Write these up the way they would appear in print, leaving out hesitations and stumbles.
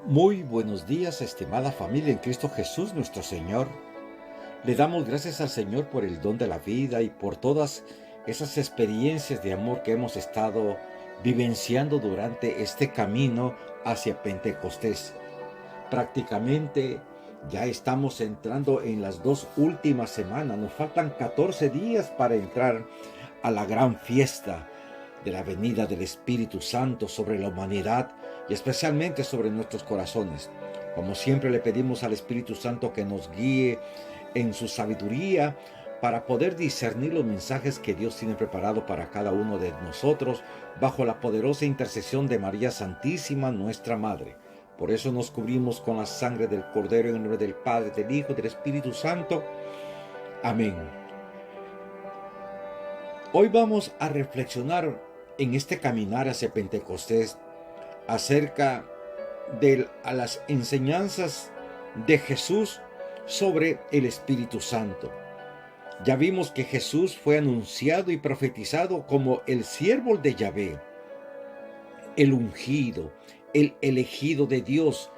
Muy buenos días, estimada familia en Cristo Jesús nuestro Señor. Le damos gracias al Señor por el don de la vida y por todas esas experiencias de amor que hemos estado vivenciando durante este camino hacia Pentecostés. Prácticamente ya estamos entrando en las dos últimas semanas. Nos faltan 14 días para entrar a la gran fiesta de la venida del Espíritu Santo sobre la humanidad y especialmente sobre nuestros corazones. Como siempre le pedimos al Espíritu Santo que nos guíe en su sabiduría para poder discernir los mensajes que Dios tiene preparado para cada uno de nosotros bajo la poderosa intercesión de María Santísima, nuestra Madre. Por eso nos cubrimos con la sangre del Cordero en el nombre del Padre, del Hijo y del Espíritu Santo. Amén. Hoy vamos a reflexionar en este caminar hacia Pentecostés acerca de las enseñanzas de Jesús sobre el Espíritu Santo. Ya vimos que Jesús fue anunciado y profetizado como el siervo de Yahvé, el ungido, el elegido de Dios,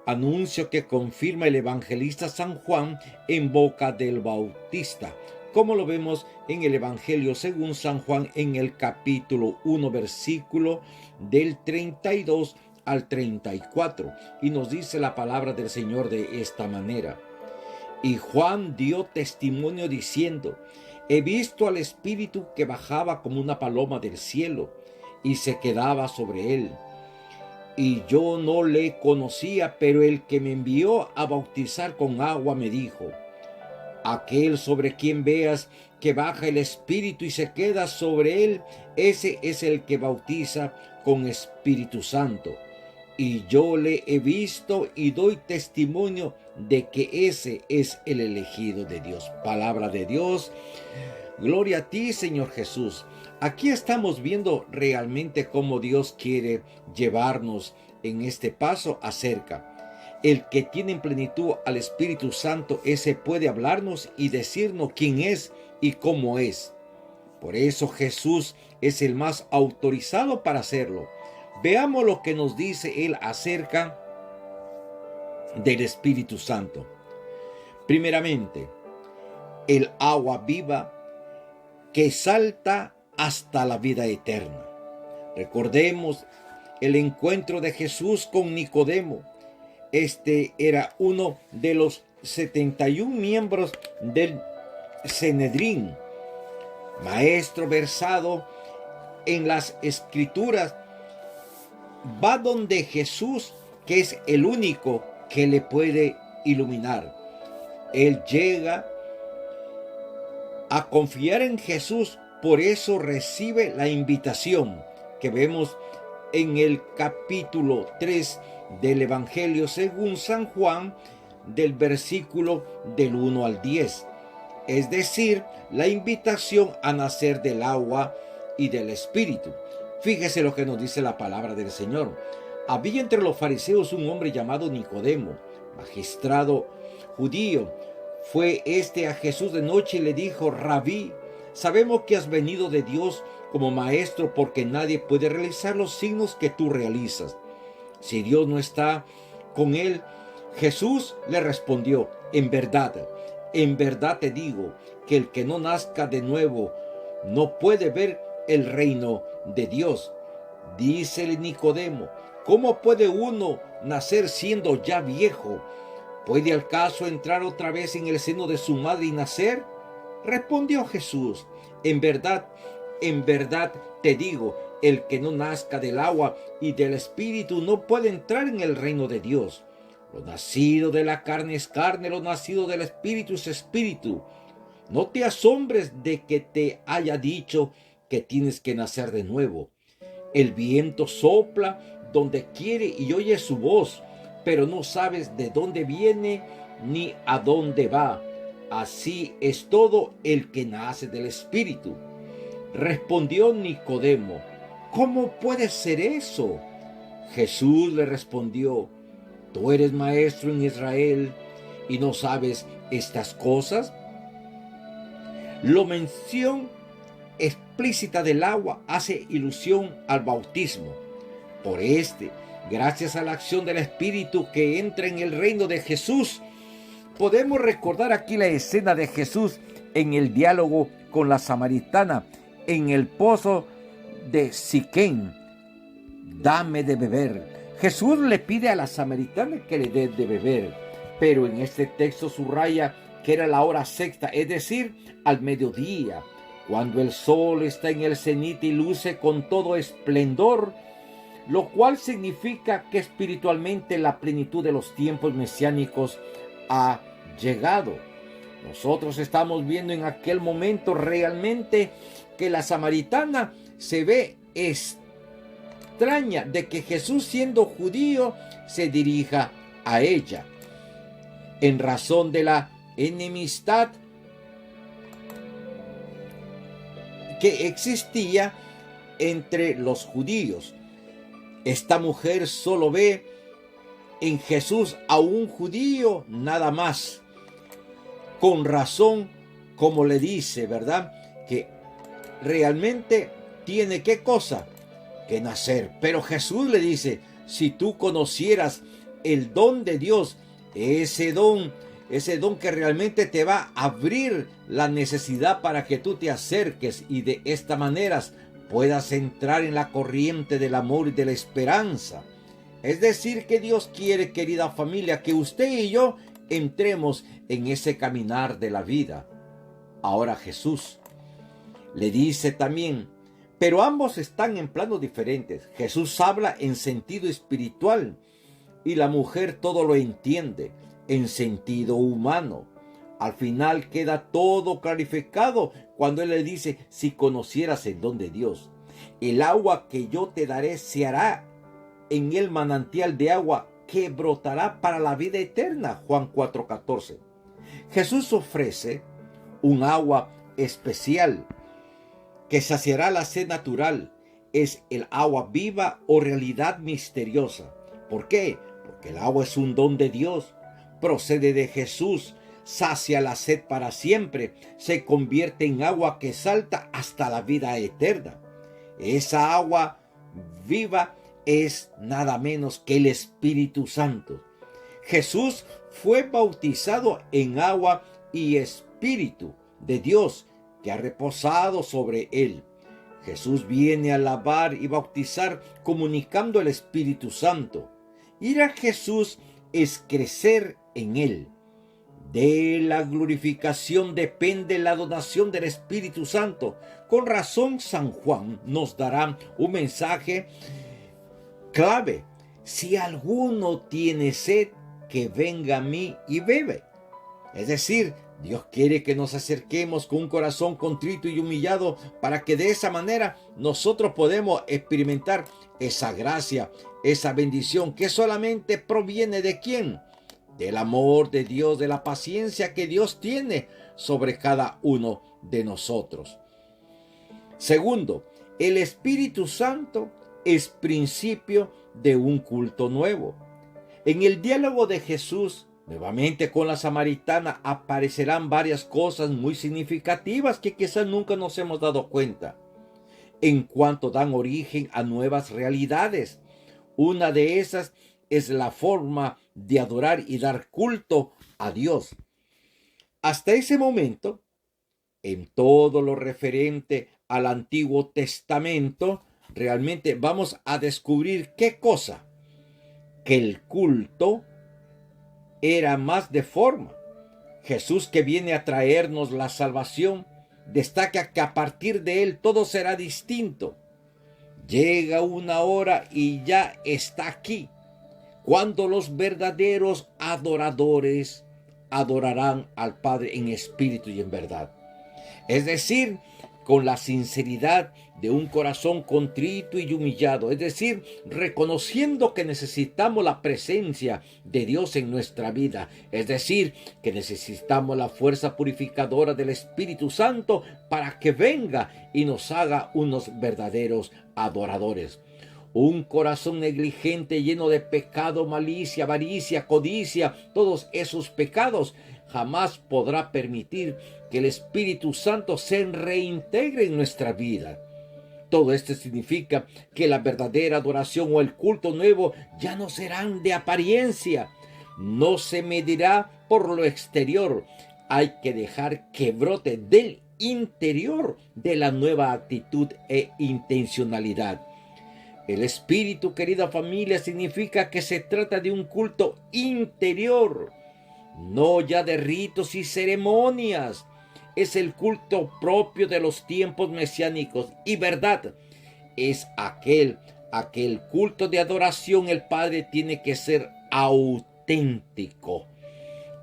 anuncio que confirma el evangelista San Juan en boca del Bautista, como lo vemos en el Evangelio según San Juan en el capítulo 1, versículo del 32 al 34, y nos dice la palabra del Señor de esta manera. Y Juan dio testimonio diciendo: he visto al Espíritu que bajaba como una paloma del cielo y se quedaba sobre él. Y yo no le conocía, pero el que me envió a bautizar con agua me dijo: aquel sobre quien veas que baja el Espíritu y se queda sobre él, ese es el que bautiza con Espíritu Santo. Y yo le he visto y doy testimonio de que ese es el elegido de Dios. Palabra de Dios. Gloria a ti, Señor Jesús. Aquí estamos viendo realmente cómo Dios quiere llevarnos en este paso acerca. El que tiene en plenitud al Espíritu Santo, ese puede hablarnos y decirnos quién es y cómo es. Por eso Jesús es el más autorizado para hacerlo. Veamos lo que nos dice él acerca del Espíritu Santo. Primeramente, el agua viva que salta hasta la vida eterna. Recordemos el encuentro de Jesús con Nicodemo. Este era uno de los 71 miembros del Sanedrín, maestro versado en las Escrituras. Va donde Jesús, que es el único que le puede iluminar. Él llega a confiar en Jesús, por eso recibe la invitación que vemos en el capítulo 3 del Evangelio según San Juan, del versículo del 1 al 10. Es decir, la invitación a nacer del agua y del Espíritu. Fíjese lo que nos dice la palabra del Señor. Había entre los fariseos un hombre llamado Nicodemo, magistrado judío. Fue a Jesús de noche y le dijo: Rabí, sabemos que has venido de Dios como maestro, porque nadie puede realizar los signos que tú realizas si Dios no está con él. Jesús le respondió: en verdad te digo que el que no nazca de nuevo no puede ver el reino de Dios. Dícele Nicodemo: ¿cómo puede uno nacer siendo ya viejo? ¿Puede al caso entrar otra vez en el seno de su madre y nacer? Respondió Jesús: en verdad te digo, el que no nazca del agua y del Espíritu no puede entrar en el reino de Dios. Lo nacido de la carne es carne, lo nacido del Espíritu es espíritu. No te asombres de que te haya dicho que tienes que nacer de nuevo. El viento sopla donde quiere y oyes su voz, pero no sabes de dónde viene ni a dónde va. Así es todo el que nace del Espíritu. Respondió Nicodemo: ¿cómo puede ser eso? Jesús le respondió: ¿tú eres maestro en Israel y no sabes estas cosas? La mención explícita del agua hace ilusión al bautismo. Por gracias a la acción del Espíritu que entra en el reino de Jesús, podemos recordar aquí la escena de Jesús en el diálogo con la samaritana en el pozo de Siquén. Dame de beber. Jesús le pide a la samaritana que le dé de beber, pero en este texto subraya que era la hora sexta, es decir, al mediodía, cuando el sol está en el cenit y luce con todo esplendor, lo cual significa que espiritualmente la plenitud de los tiempos mesiánicos ha llegado. Nosotros estamos viendo en aquel momento realmente que la samaritana se ve extraña de que Jesús, siendo judío, se dirija a ella, en razón de la enemistad que existía entre los judíos. Esta mujer solo ve en Jesús a un judío nada más. Con razón, como le dice, ¿verdad? Que realmente tiene ¿qué cosa? Que nacer. Pero Jesús le dice, si tú conocieras el don de Dios, ese don que realmente te va a abrir la necesidad para que tú te acerques y de esta manera puedas entrar en la corriente del amor y de la esperanza. Es decir, que Dios quiere, querida familia, que usted y yo entremos en ese caminar de la vida. Ahora Jesús le dice también, pero ambos están en planos diferentes. Jesús habla en sentido espiritual y la mujer todo lo entiende en sentido humano. Al final queda todo clarificado cuando Él le dice, si conocieras el don de Dios, el agua que yo te daré se hará en el manantial de agua que brotará para la vida eterna. Juan 4:14. Jesús ofrece un agua especial que saciará la sed natural. Es el agua viva o realidad misteriosa. ¿Por qué? Porque el agua es un don de Dios, procede de Jesús, sacia la sed para siempre, se convierte en agua que salta hasta la vida eterna. Esa agua viva es nada menos que el Espíritu Santo. Jesús fue bautizado en agua y Espíritu de Dios que ha reposado sobre él. Jesús viene a lavar y bautizar comunicando el Espíritu Santo. Ir a Jesús es crecer en él. De la glorificación depende la donación del Espíritu Santo. Con razón, San Juan nos dará un mensaje clave. Si alguno tiene sed, que venga a mí y bebe. Es decir, Dios quiere que nos acerquemos con un corazón contrito y humillado para que de esa manera nosotros podemos experimentar esa gracia, esa bendición que solamente proviene ¿de quién? Del amor de Dios, de la paciencia que Dios tiene sobre cada uno de nosotros. Segundo, el Espíritu Santo es principio de un culto nuevo. En el diálogo de Jesús, nuevamente con la samaritana, aparecerán varias cosas muy significativas que quizás nunca nos hemos dado cuenta, en cuanto dan origen a nuevas realidades. Una de esas es la forma de adorar y dar culto a Dios. Hasta ese momento, en todo lo referente al Antiguo Testamento, realmente vamos a descubrir ¿qué cosa? Que el culto era más de forma. Jesús, que viene a traernos la salvación, destaca que a partir de él todo será distinto. Llega una hora y ya está aquí, cuando los verdaderos adoradores adorarán al Padre en espíritu y en verdad. Es decir, con la sinceridad de un corazón contrito y humillado, es decir, reconociendo que necesitamos la presencia de Dios en nuestra vida, es decir, que necesitamos la fuerza purificadora del Espíritu Santo para que venga y nos haga unos verdaderos adoradores. Un corazón negligente, lleno de pecado, malicia, avaricia, codicia, todos esos pecados, jamás podrá permitir que el Espíritu Santo se reintegre en nuestra vida. Todo esto significa que la verdadera adoración o el culto nuevo ya no serán de apariencia. No se medirá por lo exterior. Hay que dejar que brote del interior de la nueva actitud e intencionalidad. El espíritu, querida familia, significa que se trata de un culto interior, no ya de ritos y ceremonias. Es el culto propio de los tiempos mesiánicos y verdad. Es aquel culto de adoración. El Padre tiene que ser auténtico.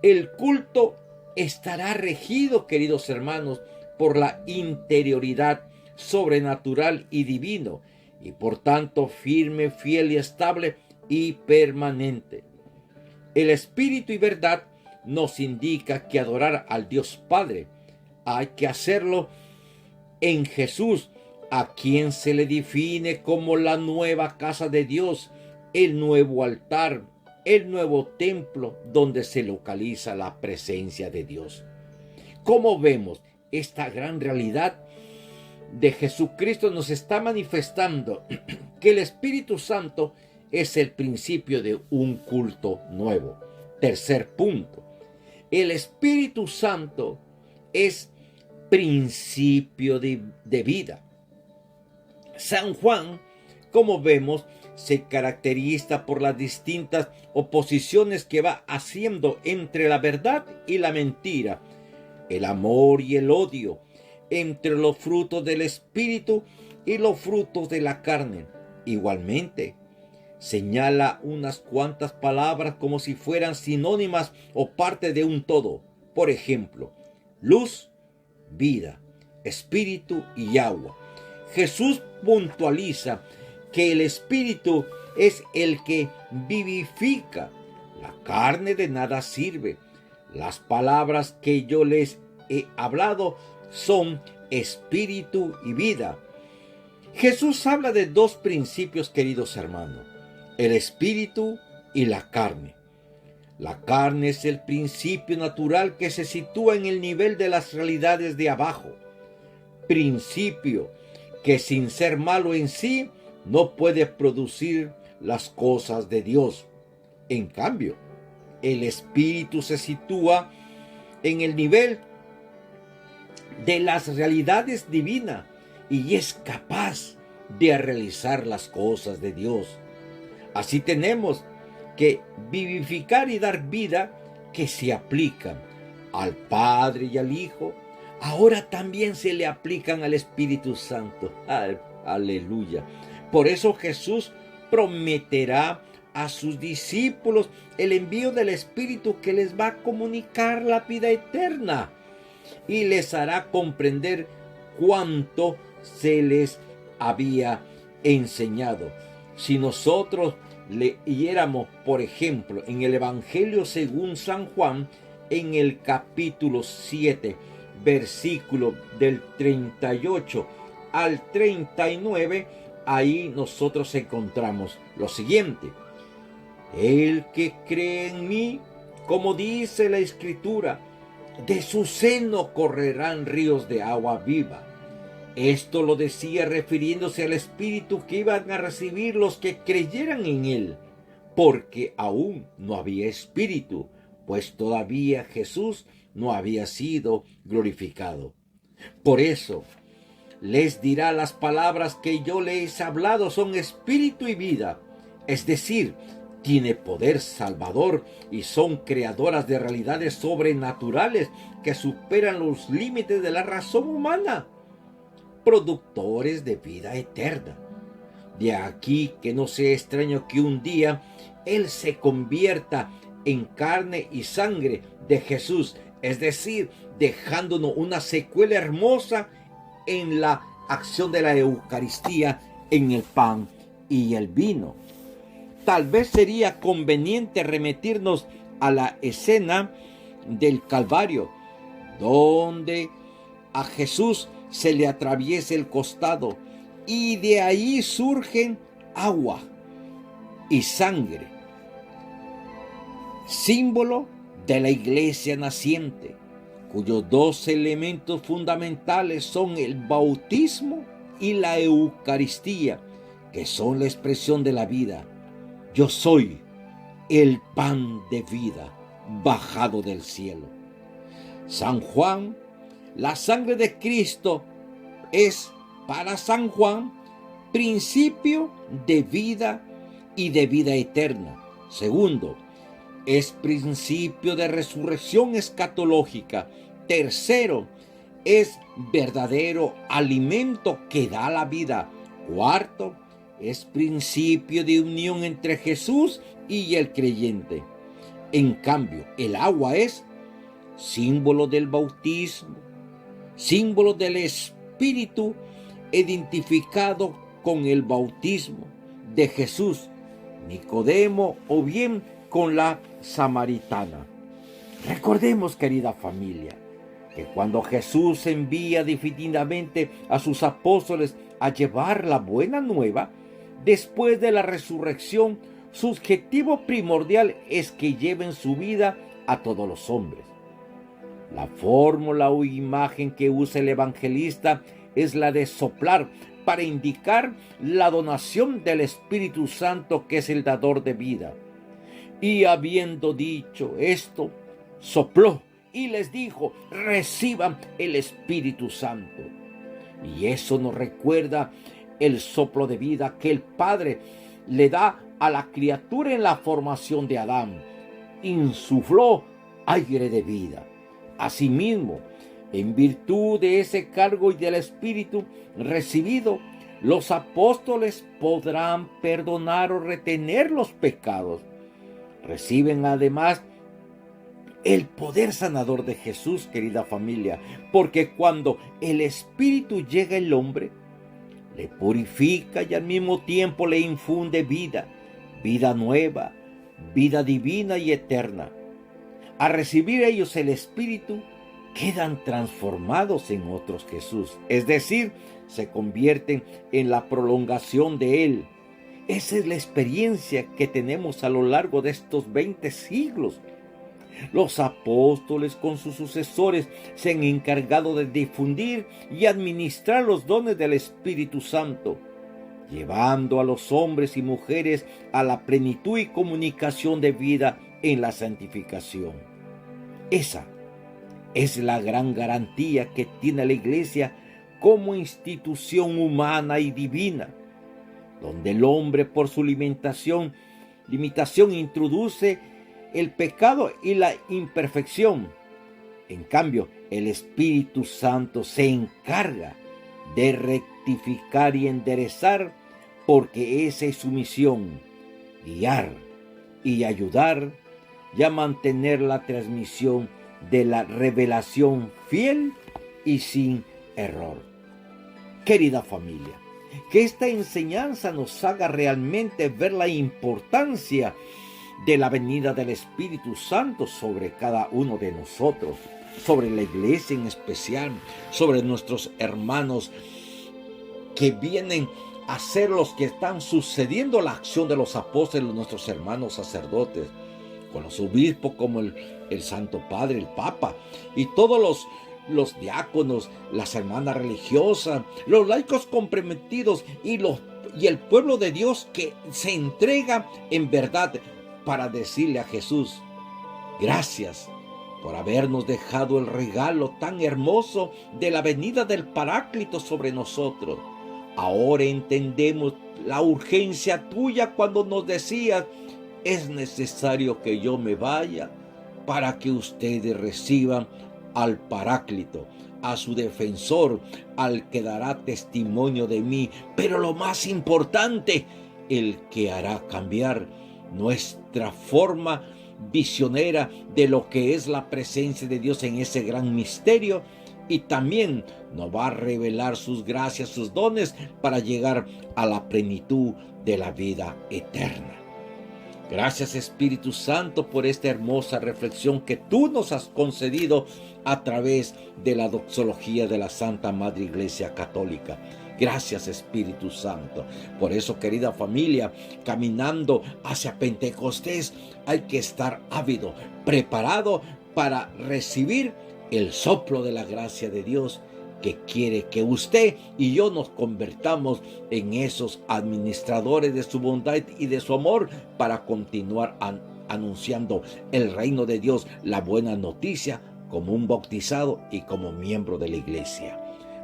El culto estará regido, queridos hermanos, por la interioridad sobrenatural y divino, y por tanto firme, fiel y estable y permanente. El Espíritu y verdad nos indica que adorar al Dios Padre hay que hacerlo en Jesús, a quien se le define como la nueva casa de Dios, el nuevo altar, el nuevo templo donde se localiza la presencia de Dios. Como vemos, esta gran realidad de Jesucristo nos está manifestando que el Espíritu Santo es el principio de un culto nuevo. Tercer punto, el Espíritu Santo es principio de vida. San Juan, como vemos, se caracteriza por las distintas oposiciones que va haciendo entre la verdad y la mentira, el amor y el odio, entre los frutos del Espíritu y los frutos de la carne. Igualmente, señala unas cuantas palabras como si fueran sinónimas o parte de un todo. Por ejemplo, luz, vida, espíritu y agua. Jesús puntualiza que el espíritu es el que vivifica. La carne de nada sirve. Las palabras que yo les he hablado son espíritu y vida. Jesús habla de dos principios, queridos hermanos: el espíritu y la carne. La carne es el principio natural que se sitúa en el nivel de las realidades de abajo. Principio que, sin ser malo en sí, no puede producir las cosas de Dios. En cambio, el espíritu se sitúa en el nivel de las realidades divinas y es capaz de realizar las cosas de Dios. Así tenemos que vivificar y dar vida que se aplican al Padre y al Hijo, ahora también se le aplican al Espíritu Santo. Aleluya. Por eso Jesús prometerá a sus discípulos el envío del Espíritu que les va a comunicar la vida eterna y les hará comprender cuánto se les había enseñado. Si nosotros leyéramos, por ejemplo, en el Evangelio según San Juan, en el capítulo 7, versículo del 38 al 39, ahí nosotros encontramos lo siguiente: el que cree en mí, como dice la Escritura, de su seno correrán ríos de agua viva. Esto lo decía refiriéndose al Espíritu que iban a recibir los que creyeran en Él, porque aún no había Espíritu, pues todavía Jesús no había sido glorificado. Por eso les dirá: las palabras que yo les he hablado son Espíritu y vida, es decir, tiene poder salvador y son creadoras de realidades sobrenaturales que superan los límites de la razón humana, productores de vida eterna. De aquí que no sea extraño que un día Él se convierta en carne y sangre de Jesús, es decir, dejándonos una secuela hermosa en la acción de la Eucaristía, en el pan y el vino. Tal vez sería conveniente remitirnos a la escena del Calvario, donde a Jesús se le atraviesa el costado y de ahí surgen agua y sangre, símbolo de la iglesia naciente, cuyos dos elementos fundamentales son el bautismo y la Eucaristía, que son la expresión de la vida. Yo soy el pan de vida bajado del cielo. San Juan, la sangre de Cristo es para San Juan principio de vida y de vida eterna. Segundo, es principio de resurrección escatológica. Tercero, es verdadero alimento que da la vida. Cuarto, es principio de unión entre Jesús y el creyente. En cambio, el agua es símbolo del bautismo, símbolo del Espíritu, identificado con el bautismo de Jesús, Nicodemo o bien con la samaritana. Recordemos, querida familia, que cuando Jesús envía definitivamente a sus apóstoles a llevar la buena nueva, después de la resurrección, su objetivo primordial es que lleven su vida a todos los hombres. La fórmula o imagen que usa el evangelista es la de soplar para indicar la donación del Espíritu Santo, que es el dador de vida. Y habiendo dicho esto, sopló y les dijo: reciban el Espíritu Santo. Y eso nos recuerda el soplo de vida que el Padre le da a la criatura en la formación de Adán. Insufló aire de vida. Asimismo, en virtud de ese cargo y del Espíritu recibido, los apóstoles podrán perdonar o retener los pecados. Reciben además el poder sanador de Jesús, querida familia, porque cuando el Espíritu llega al hombre, le purifica y al mismo tiempo le infunde vida, vida nueva, vida divina y eterna. Al recibir ellos el Espíritu, quedan transformados en otros Jesús, es decir, se convierten en la prolongación de Él. Esa es la experiencia que tenemos a lo largo de estos 20 siglos. Los apóstoles con sus sucesores se han encargado de difundir y administrar los dones del Espíritu Santo, llevando a los hombres y mujeres a la plenitud y comunicación de vida en la santificación. Esa es la gran garantía que tiene la Iglesia como institución humana y divina, donde el hombre por su limitación introduce el pecado y la imperfección. En cambio, el Espíritu Santo se encarga de rectificar y enderezar, porque esa es su misión: guiar y ayudar y a mantener la transmisión de la revelación fiel y sin error. Querida familia, que esta enseñanza nos haga realmente ver la importancia de la venida del Espíritu Santo sobre cada uno de nosotros, sobre la iglesia en especial, sobre nuestros hermanos que vienen a ser los que están sucediendo la acción de los apóstoles, nuestros hermanos sacerdotes, con los obispos como el Santo Padre, el Papa, y todos los diáconos, las hermanas religiosas, los laicos comprometidos y el pueblo de Dios que se entrega en verdad para decirle a Jesús: gracias por habernos dejado el regalo tan hermoso de la venida del Paráclito sobre nosotros. Ahora entendemos la urgencia tuya cuando nos decías: es necesario que yo me vaya para que ustedes reciban al Paráclito, a su defensor, al que dará testimonio de mí, pero lo más importante, el que hará cambiar nuestra forma visionera de lo que es la presencia de Dios en ese gran misterio, y también nos va a revelar sus gracias, sus dones para llegar a la plenitud de la vida eterna. Gracias, Espíritu Santo, por esta hermosa reflexión que tú nos has concedido a través de la doxología de la Santa Madre Iglesia Católica. Gracias, Espíritu Santo. Por eso, querida familia, caminando hacia Pentecostés, hay que estar ávido, preparado para recibir el soplo de la gracia de Dios que quiere que usted y yo nos convertamos en esos administradores de su bondad y de su amor para continuar anunciando el reino de Dios, la buena noticia, como un bautizado y como miembro de la iglesia.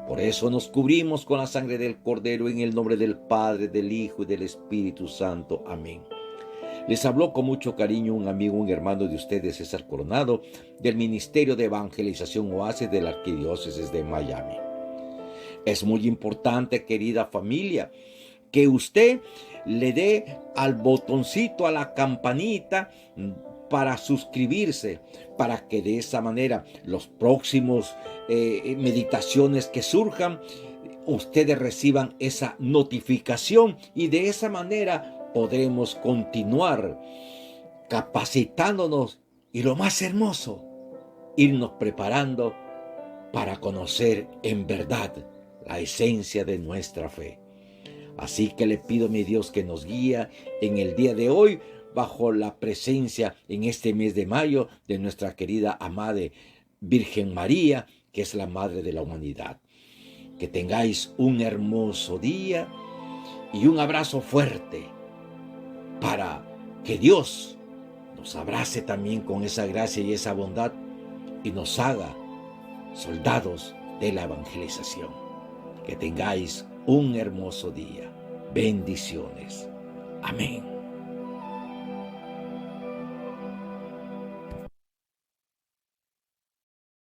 Por eso nos cubrimos con la sangre del Cordero en el nombre del Padre, del Hijo y del Espíritu Santo. Amén. Les habló con mucho cariño un amigo, un hermano de ustedes, César Coronado, del Ministerio de Evangelización Oasis de la Arquidiócesis de Miami. Es muy importante, querida familia, que usted le dé al botoncito, a la campanita, para suscribirse, para que de esa manera los próximos meditaciones que surjan, ustedes reciban esa notificación y de esa manera podremos continuar capacitándonos y, lo más hermoso, irnos preparando para conocer en verdad la esencia de nuestra fe. Así que le pido a mi Dios que nos guíe en el día de hoy bajo la presencia en este mes de mayo de nuestra querida amada Virgen María, que es la Madre de la humanidad. Que tengáis un hermoso día y un abrazo fuerte para que Dios nos abrace también con esa gracia y esa bondad y nos haga soldados de la evangelización. Que tengáis un hermoso día. Bendiciones. Amén.